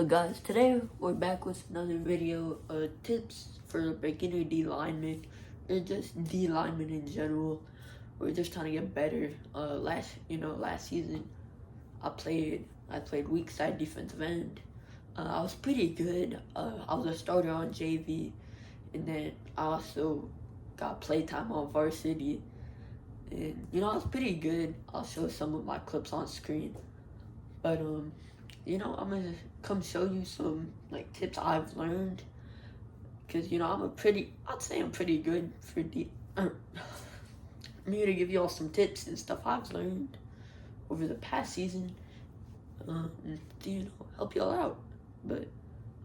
So guys, today we're back with another video, tips for beginner D-linemen, or just D-linemen in general. We're just trying to get better. Last season, I played weak side defensive end. I was pretty good. I was a starter on JV, and then I also got playtime on varsity. And I was pretty good. I'll show some of my clips on screen. But I'm gonna come show you some tips I've learned, because I'd say I'm pretty good for I'm here to give you all some tips and stuff I've learned over the past season, and help y'all out. But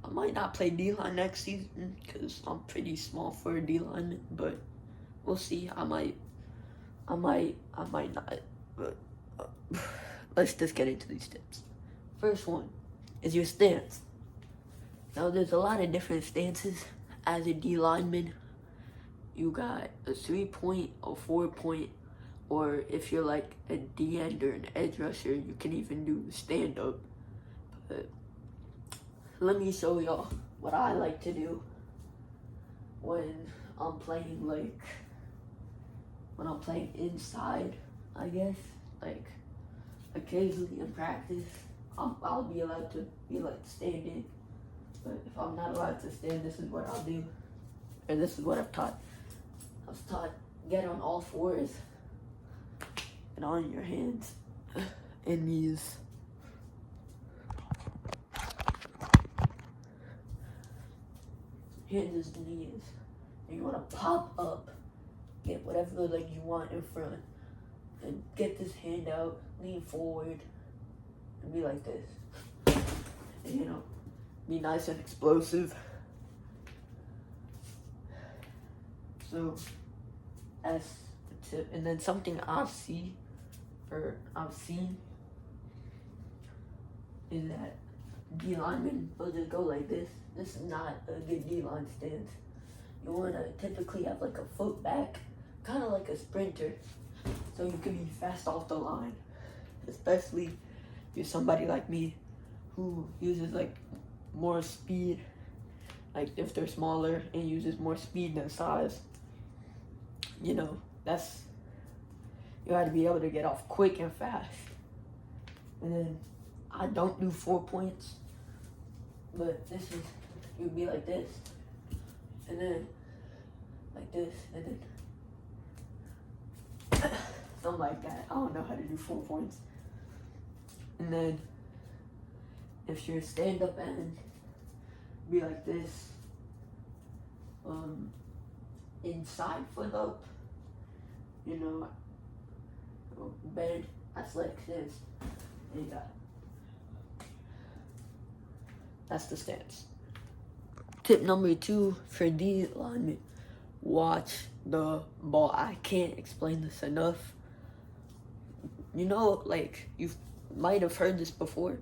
I might not play D-line next season because I'm pretty small for a D-lineman, but we'll see. I might not. But let's just get into these tips. First one is your stance. Now, there's a lot of different stances as a D-lineman. You got a 3-point, a 4-point, or if you're like a D-end or an edge rusher, you can even do stand-up. But let me show y'all what I like to do when I'm playing, when I'm playing inside, I guess. Occasionally in practice, I'll be allowed to be standing, but if I'm not allowed to stand, this is what I'll do, and this is what I've taught. I was taught, get on all fours, and on your hands and knees. Hands is knees, and you want to pop up, get whatever leg you want in front, and get this hand out, lean forward, and be like this. And be nice and explosive. So that's a tip. And then something I've seen is that D-linemen will just go like this. This is not a good D-line stance. You want to typically have a foot back, kind of like a sprinter, so you can be fast off the line. Especially if you're somebody like me who uses more speed, if they're smaller and uses more speed than size. That's, you gotta be able to get off quick and fast. And then I don't do 4 points, but you'd be like this, and then like this, and then something like that. I don't know how to do 4 points. And then if you're stand-up end, be like this. Inside foot up. Bend. That's like this. And that's the stance. Tip number 2 for D-linemen: watch the ball. I can't explain this enough. You might have heard this before,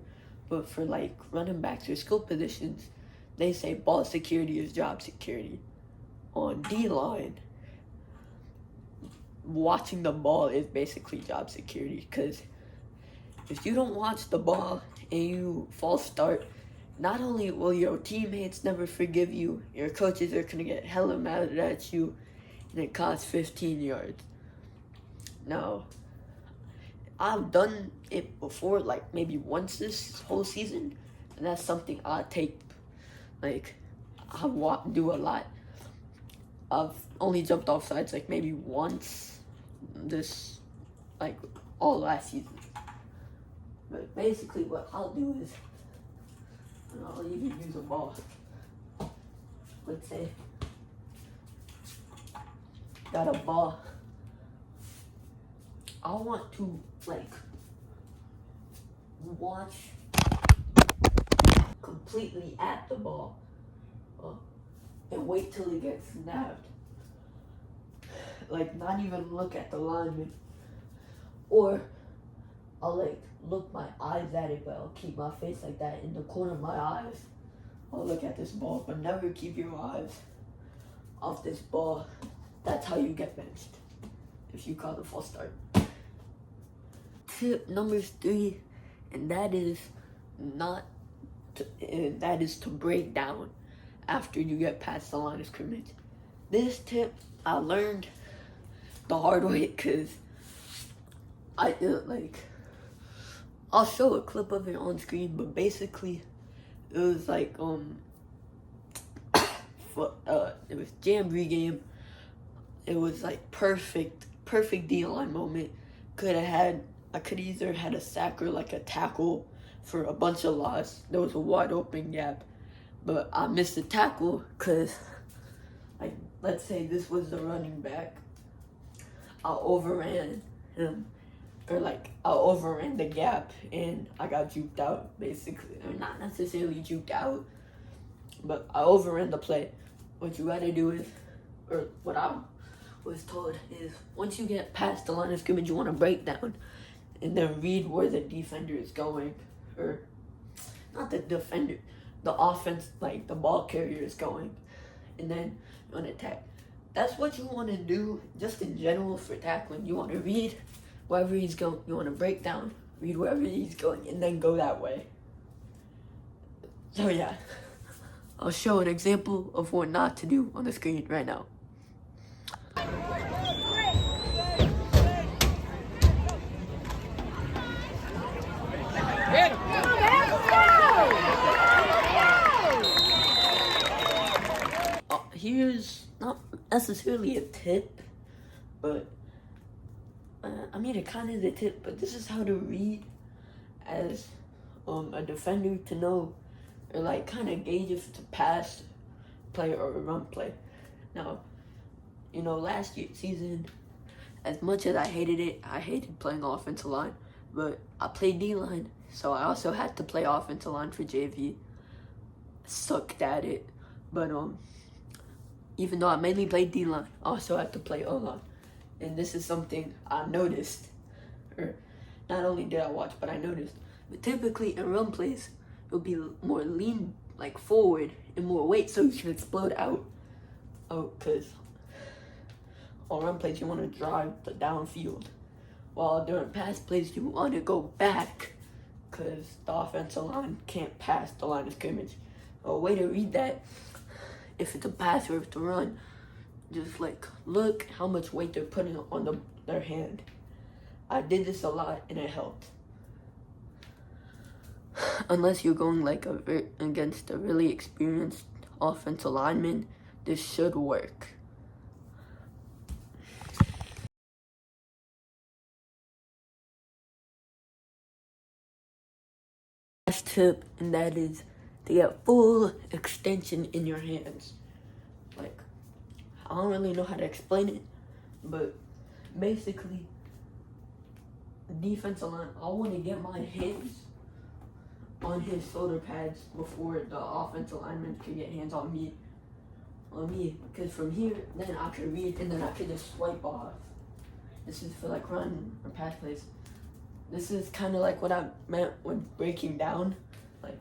but for running backs or skill positions, they say ball security is job security. On D-line, watching the ball is basically job security, because if you don't watch the ball and you false start, not only will your teammates never forgive you, your coaches are going to get hella mad at you, and it costs 15 yards. Now, I've done it before, maybe once this whole season, and that's something I take, I do a lot. I've only jumped off sides maybe once this, all last season. But basically what I'll do is, I'll even use a ball. Let's say, got a ball. I want to watch completely at the ball, and wait till it gets snapped. Not even look at the lineman. Or I'll look my eyes at it, but I'll keep my face like that in the corner of my eyes. I'll look at this ball, but never keep your eyes off this ball. That's how you get benched, if you call the false start. Tip number 3, and that is not and that is to break down after you get past the line of scrimmage. This tip I learned the hard way because I'll show a clip of it on screen, but basically it was like it was jamboree game. It was like perfect D-line moment. I could either had a sack or like a tackle for a bunch of loss. There was a wide open gap, but I missed the tackle because, like, let's say this was the running back. I overran him, or like I overran the gap and I got juked out, basically. Or not necessarily juked out, but I overran the play. What you gotta do is, or what I was told is, once you get past the line of scrimmage, you want to break down and then read where the defender is going, or not the defender, the offense, like the ball carrier is going, and then you want to attack. That's what you want to do just in general for tackling. You want to read wherever he's going. You want to break down, read wherever he's going, and then go that way. So yeah, I'll show an example of what not to do on the screen right now. Here's not necessarily a tip, but I mean, it kind of is a tip, but this is how to read as a defender to know, or like kind of gauge if it's a pass play or a run play. Now, you know, last season, as much as I hated playing offensive line, but I played D-line, so I also had to play offensive line for JV. Sucked at it, but even though I mainly played D-line, I also had to play O-line. And this is something I noticed, or not only did I watch, but I noticed. But typically in run plays, it'll be more lean, like forward, and more weight, so you can explode out. Oh, because on run plays, you want to drive the downfield. While during pass plays, you want to go back, because the offensive line can't pass the line of scrimmage. A way to read that, if it's a pass or if it's a run, just like look how much weight they're putting on their hand. I did this a lot and it helped. Unless you're going like against a really experienced offensive lineman, this should work. Last tip, and that is to get full extension in your hands. Like, I don't really know how to explain it, but basically, defensive line, I want to get my hands on his shoulder pads before the offensive lineman can get hands on me, because from here, then I could read, and then I could just swipe off. This is for like run or pass plays. This is kind of like what I meant when breaking down. Like,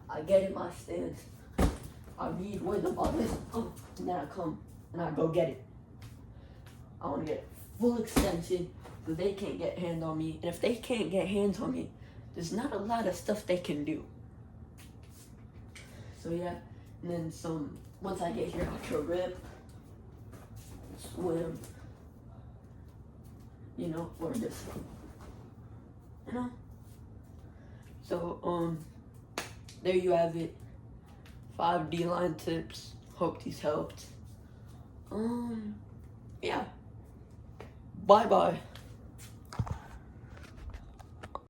I get in my stance, I read where the ball is, and then I come and I go get it. I want to get full extension so they can't get hands on me. And if they can't get hands on me, there's not a lot of stuff they can do. So yeah, and then once I get here, I can rip, swim, you know, or just, you know. So, there you have it. 5 D-line tips. Hope these helped. Yeah. Bye-bye.